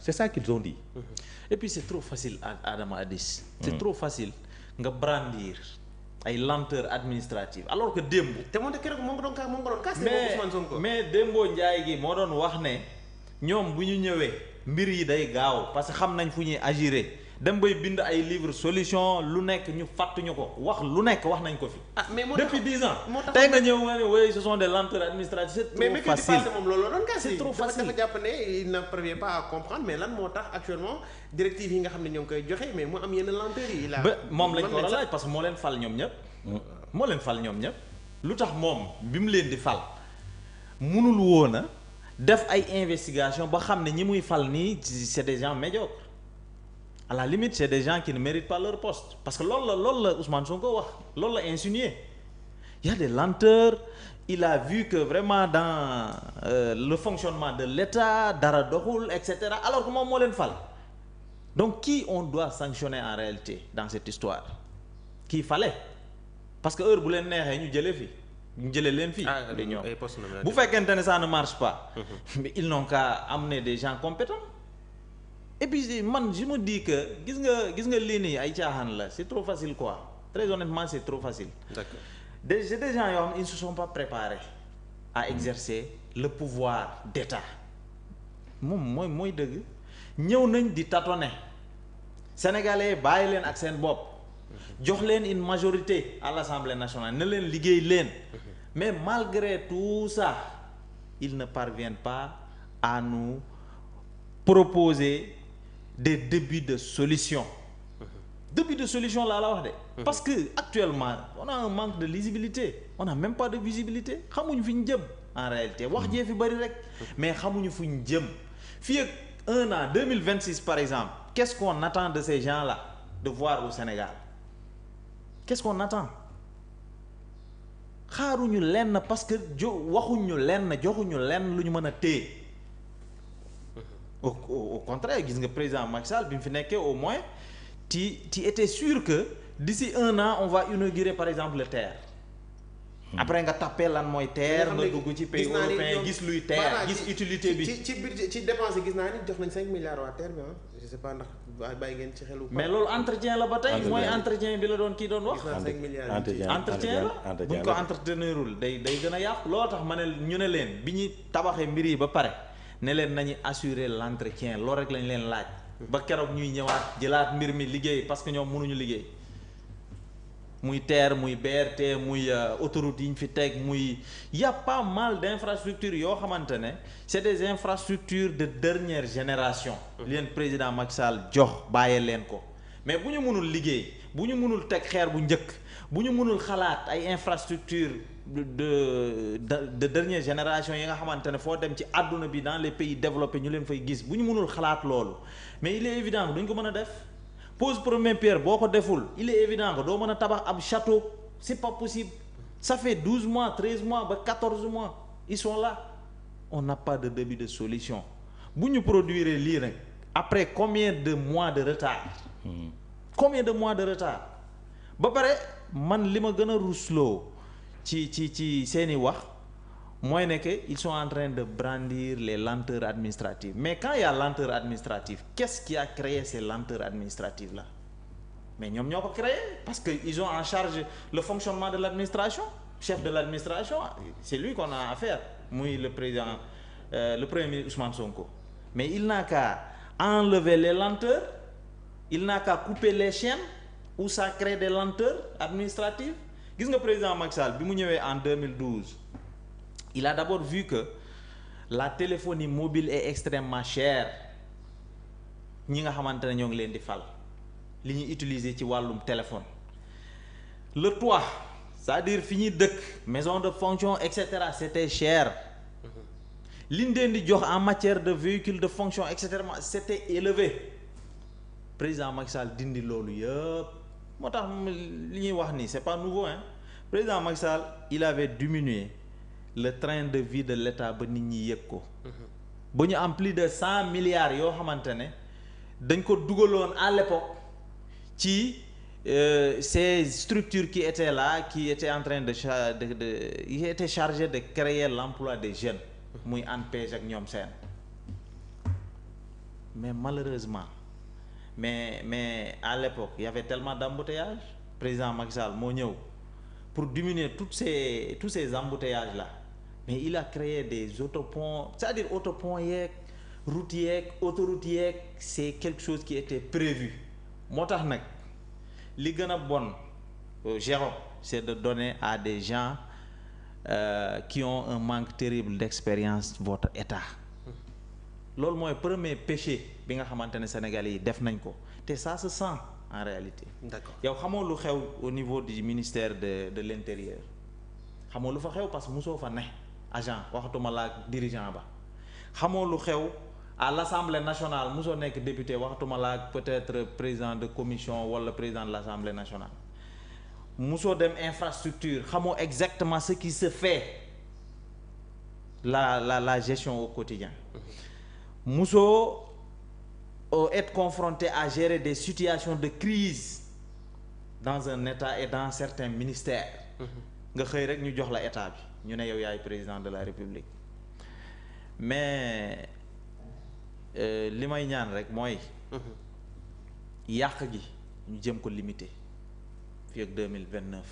c'est ça qu'ils ont dit. Et puis c'est trop facile Adama Addis. C'est trop facile nga brandir ay lenteur administrative alors que démb. te moom keroog moo ko doon kaas mais démboo Njaay gi moo doon wax ne ñoom bu ñu ñëwee mbir yi day gaaw parce que xam nañ fu ñuy agir dem bay bind ay livre solution lu nekk ñu fàttuñu ko wax lu nekk wax nañ ko fi. mais depuis 10 ans. tey nga ñëw nga ne oui ce sont des lenteurs administratives. c'est trop facile mais moom loolu la doon kaas. c'est trop facile dafa jàpp ne il ne parvient pas à comprendre mais lan moo tax actuellement directive yi nga xam ne ñoo ngi koy joxe mais mu am yenn lenteurs yi. ba moom lañ ko war a laaj parce que moo leen fal ñoom ñëpp. moo leen fal ñoom ñëpp. lu tax moom bi mu leen di fal munul woon a def ay investigation ba xam ne ñi muy fal nii c'est des gens médiocres. À la limite c'est des gens qui ne méritent pas leur poste parce que loolu la Ousmane Sonko wax loolu la insinué il y a des lenteurs il a vu que vraiment dans le fonctionnement de l'État dara doxul et cetera alors que moom moo leen fal donc qui on doit sanctionner en réalité dans cette histoire kii fale parce que heure bu leen neexee ñu jëlee leen fii di ñoom bu fekkente ne ça ne marche pas mais ils n'ont qu'à amener des gens compétents. Et puis man je me dis que gis nga lii nii ay caaxaan la c'est trop facile quoi très honnêtement c'est trop facile. D'accord. C'est des gens yoo xam ils ne se sont pas préparés à exercer le pouvoir d'État moom mooy dëgg ñëw nañ di tâtonner sénégalais bàyyi leen ak seen bopp jox leen une majorité à l'Assemblée nationale ne leen liggéey leen mais malgré tout ça ils ne parviennent pas à nous proposer des débuts de solution début de solution laa la wax de parce que actuellement on a un manque de lisibilité on a même pas de visibilité xamuñu fi ñu jëm en réalité wax jee fi bari rek mais xamuñu fu ñu jëm fii ak 1 an 2026 par exemple qu'est-ce qu'on attend de ces gens-là de voir au Sénégal qu'est-ce qu'on attend xaaruñu lenn parce que waxuñu lenn joxuñu lenn lu ñu mën a téye au contraire gis nga président Macky Sall bi mu fi nekkee au moins tu étais sûr que d'ici 1 an on va inaugurer par exemple le TER. après nga tappee lan mooy TER nga dugg ci pays européen gis luy TER gis utilité bi. ci budget ci dépense gis naa ni jox nañ 5 milliards waa TER bi je sais pas ndax bàyyi ngeen ci xelu. mais loolu entretien la ba tey mooy entretien bi la doon kii doon wax. 5 milliards entretien la buñ ko entretenirul day gën a yàqu. loo tax ma ne ñu ne leen bi ñuy tabaxee mbir yi ba pare. ne leen nañu assurer l'entretien loolu rek lañ leen laaj ba keroog ñuy ñëwaat jëlaat mbir mi liggéey parce que ñoom mënuñu liggéey muy TER muy BRT muy autoroute yi ñu fi teg muy y a pas mal d'infrastructures yoo xamante ne c'est des infrastructures de dernière génération li leen président Macky Sall jox bàyyee leen ko mais bu ñu mënul liggéey bu ñu mënul teg xeer bu njëkk bu ñu mënul xalaat ay infrastructures de dernière génération yi nga xamante ne foo dem ci àdduna bi dans les pays développés ñu leen fay gis bu ñu mënul xalaat loolu mais il est évident que duñ ko mën a def pose première pierre boo ko deful il est évident que doo mën a tabax ab château c'est pas possible ça fait 12 mois 13 mois ba 14 mois ils sont là on n'a pas de début de solution bu ñu produire lii rek après combien de mois de retard combien de mois de retard ba pare man li ma gën a rusloo ci seeni wax mooy ne que ils sont en train de brandir les lenteurs administratives mais quand il y a lenteur administrative qu'est-ce qui a créé ces lenteurs administratives là mais ñoom ñoo ko créé parce que ils ont en charge le fonctionnement de l'administration chef de l'administration c'est lui qu'on a affaire muy le président le premier ministre Ousmane Sonko mais il n'a qu'à enlever les lenteurs il n'a qu'à couper les chaînes où ça crée des lenteurs administratives. Gis nga président Macky Sall bi mu ñëwee en 2012 il a d'abord vu que la téléphonie mobile est extrêmement chère ñi nga xamante ne ñoo ngi leen di fal li ñuy utiliser ci wàllum téléphone le toit c'est-à-dire fi ñuy dëkk maison de fonction et cetera c'était cher li ñu leen di jox en matière de véhicules de fonction et cetera c'était élevé président Macky Sall dindi loolu yëpp. moo tax li ñuy wax nii c'est pas nouveau hein président Macky Sall il avait diminué le train de vie de l'État ba nit ñi yëg ko ba ñu am plus de 100 milliards yoo xamante ne dañ ko dugaloon à l'époque ci ces structures qui étaient là qui étaient en train qui étaient chargées de créer l'emploi des jeunes muy ANPEJ ak ñoom seen mais malheureusement mais à l'époque il y avait tellement d'embouteillages. Président Macky Sall moo ñëw pour diminuer tous ces embouteillages là, mais il a créé des autoponts, c'est-à-dire autoponts yeeg routes yeeg autoroutes yeeg, c'est quelque chose qui était prévu. moo tax nag li gën a bon Jérôme, c'est de donner à des gens qui ont un manque terrible d'expérience votre état. loolu mooy premier péché bi nga xamante ne Sénégalais yi def nañ ko te ça se sent en réalité. d'accord yow xamoo lu xew au niveau du ministère de l'intérieur, xamoo lu fa xew parce que mosoo fa ne agent, waxatuma la dirigeant ba. xamoo lu xew à l'Assemblée nationale, mosoo nekk député, waxatuma la peut-être président de commission wala président de l'Assemblée nationale. mosoo dem infrastructure, xamoo exactement ce qui se fait, la gestion au quotidien. mosoo être confronté à gérer des situations de crise dans un état et dans certains ministères. nga xëy rek ñu jox la état bi ñu ne yow yaay président de la république. mais li may ñaan rek mooy yàq gi ñu jëm ko limiter fii ak 2029,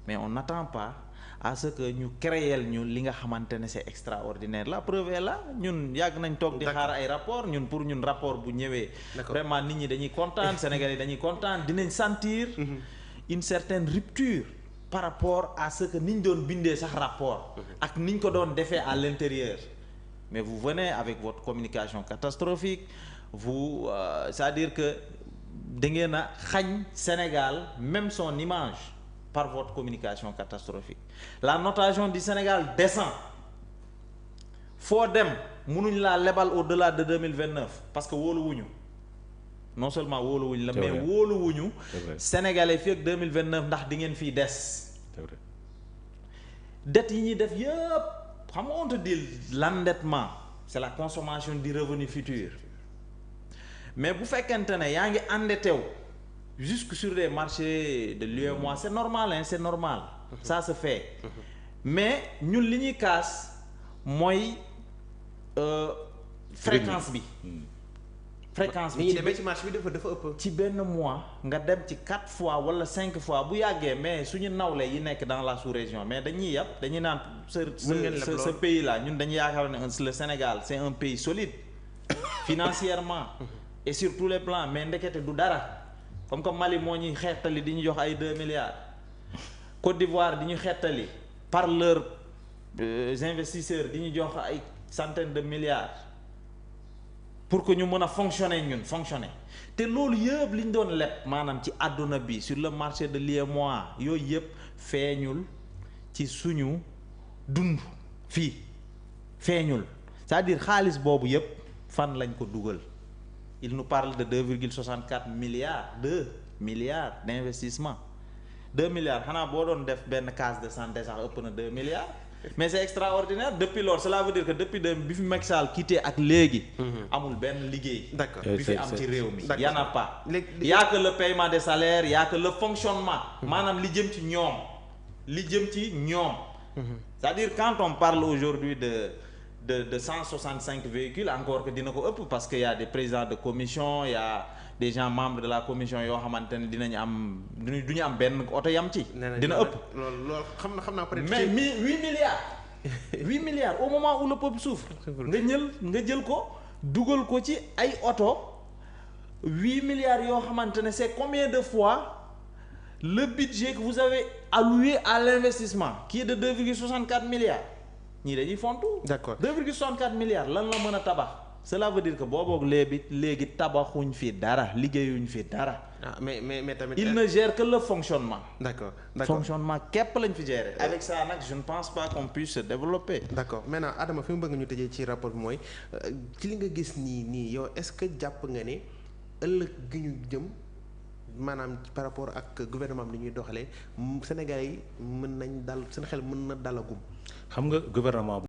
mais on n'attend pas à ce que ñu créer ñu li nga xamante ne c'est extraordinaire. La preuve est là, ñun yàgg nañ toog di xaar ay rapport, ñun pour ñun rapport bu ñëwee vraiment nit ñi dañuy kontaan, Sénégalais yi dañuy kontaan, dinañ sentir une certaine rupture par rapport à ce que niñ doon bindee sax rapport ak niñ ko doon defee à l'intérieur. Mais vous venez avec votre communication catastrophique, vous c'est-à-dire que da ngeen a xañ Sénégal même son image par votre communication catastrophique. La notation du Sénégal descend. foo dem mënuñ laa lebal au-delà de 2029 parce que wóoluwuñu, non seulement wóoluwuñ la mais wóoluwuñu Sénégalais fii ak 2029 ndax di ngeen fii des. C'est vrai. Dettes yi ñuy def yëpp xam nga on te dit l'endettement c'est la consommation du revenu futur, mais bu fekkente ne yaa ngi endetté wu jusque sur les marchés de l'UEMOA, c'est normal hein, c'est normal, ça se fait. Mais ñun li ñuy kaas mooy fréquence bi. fréquence bi ci marché bi dafa ëpp. ci benn mois nga dem ci 4 fois wala 5 fois bu yàggee, mais suñu nawle yi nekk dans la sous-région mais dañuy yàpp dañuy naan ce pays là ñun dañuy yaakaar ne le Sénégal c'est un pays solide financièrement et sur tous les plans, mais ndekete du dara. comme Mali moo ñuy xeetali di ñu jox ay 2 milliards, Côte d'Ivoire di ñu xeetali par leurs investisseurs di ñu jox ay centaines de milliards pour que ñu mën a fonctionner te loolu yëpp li ñu doon leb maanaam ci àdduna bi sur le marché de l'UEMOA yooyu yëpp feeñul ci suñu dund fii, feeñul. c'est-à-dire xaalis boobu yëpp fan lañ ko dugal. Il nous parle de 2,64 milliards d'investissement. 2 milliards xanaa boo doon def benn case de santé sax ëpp na 2 milliards. mais c'est extraordinaire. Depuis lors, cela veut dire que depuis bi fi Macky Sall quitté ak léegi. amul benn liggéey. D'accord bi fi am ci réew mi. y en a pas. y a que le paiement des salaires, y a que le fonctionnement. maanaam li jëm ci ñoom. c'est-à-dire quand on parle aujourd'hui de 165 véhicules, encore que dina ko ëpp parce que y a des présidents de commission, y a des gens membres de la commission yoo xamante ne dinañu am duñu am benn oto yam ci. dina ëpp loolu xam naa peut-être. mais 8 milliards 8 milliards au moment où le peuple souffre. nga jël ko dugal ko ci ay oto 8 milliards yoo xamante ne c'est combien de fois le budget que vous avez alloué à l'investissement qui est de 2,64 milliards. ñii dañuy fontu. D'accord 2,64 milliards lan la mën a tabax. cela veut dire que booboog léegi tabaxuñ fi dara, liggéeyuñ fi dara. mais tamit. il ne gère que le fonctionnement. D'accord. fonctionnement képp lañ fi gérer. avec ça nag je ne pense pas qu'on puisse se développer. D'accord maintenant Adama fi mu bëgg ñu tëjee ci rapport bi mooy ci li nga gis nii yow est-ce que jàpp nga ne ëllëg gi ñu jëm maanaam par rapport ak gouvernement bi ni ñuy doxalee Sénégal yi mën nañ dal seen xel mën na dalagum. xam nga gouvernement